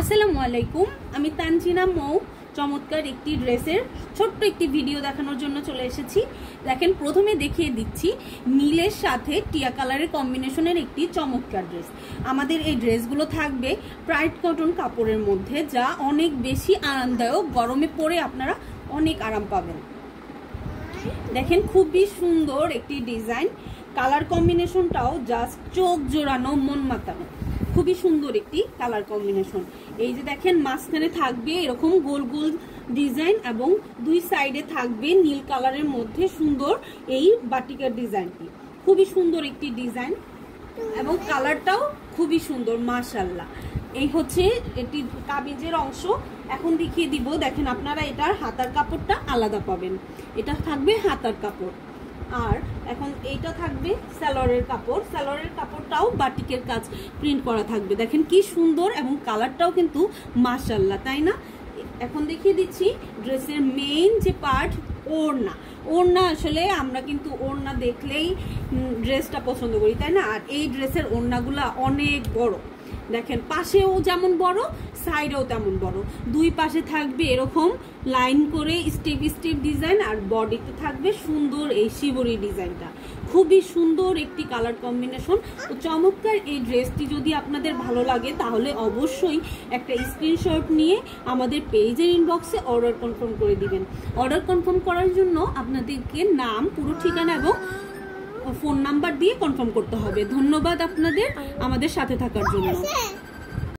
আসসালামু আলাইকুম, আমি তানজিনা মৌ চমৎকার একটি ড্রেসের ছোট্ট একটি ভিডিও দেখানোর জন্য চলে এসেছি। দেখেন, প্রথমে দেখিয়ে দিচ্ছি নীলের সাথে টিয়া কালারের কম্বিনেশনের একটি চমৎকার ড্রেস। আমাদের এই ড্রেসগুলো থাকবে প্রাইড কটন কাপড়ের মধ্যে, যা অনেক বেশি আরামদায়ক। গরমে পরে আপনারা অনেক আরাম পাবেন। দেখেন, খুবই সুন্দর একটি ডিজাইন, কালার কম্বিনেশনটাও জাস্ট চোখ জোড়ানো, মন মাতানো। খুবই সুন্দর একটি কালার কম্বিনেশন। এই যে দেখেন, মাঝখানে থাকবে এরকম গোল গোল ডিজাইন এবং দুই সাইডে থাকবে নীল কালারের মধ্যে সুন্দর এই বাটিকের ডিজাইনটি। খুবই সুন্দর একটি ডিজাইন এবং কালারটাও খুবই সুন্দর, মাশাআল্লাহ। এই হচ্ছে এটি কামিজের অংশ। এখন দেখিয়ে দিব, দেখেন আপনারা এটার হাতার কাপড়টা আলাদা পাবেন। এটা থাকবে হাতার কাপড়, আর এখন এইটা থাকবে সালোয়ারের কাপড়। সালোয়ারের কাপড়টাও বাটিকের কাজ প্রিন্ট করা থাকবে। দেখেন কি সুন্দর, এবং কালারটাও কিন্তু মাশাআল্লাহ, তাই না? এখন দেখিয়ে দিচ্ছি ড্রেসের মেইন যে পার্ট, ওড়না। ওড়না আসলে আমরা কিন্তু ওড়না দেখলেই ড্রেসটা পছন্দ করি, তাই না? আর এই ড্রেসের ওড়নাগুলা অনেক বড়। দেখেন, পাশেও যেমন বড়, সাইডেও তেমন বড়। দুই পাশে থাকবে এরকম লাইন করে স্টেপ স্টেপ ডিজাইন, আর বডিতে থাকবে সুন্দর এই শিবরি ডিজাইনটা। খুবই সুন্দর একটি কালার কম্বিনেশন। তো চমৎকার এই ড্রেসটি যদি আপনাদের ভালো লাগে, তাহলে অবশ্যই একটা স্ক্রিনশট নিয়ে আমাদের পেজের ইনবক্সে অর্ডার কনফার্ম করে দিবেন। অর্ডার কনফার্ম করার জন্য আপনাদেরকে নাম, পুরো ঠিকানা এবং ফোন নাম্বার দিয়ে কনফার্ম করতে হবে। ধন্যবাদ আপনাদের আমাদের সাথে থাকার জন্য।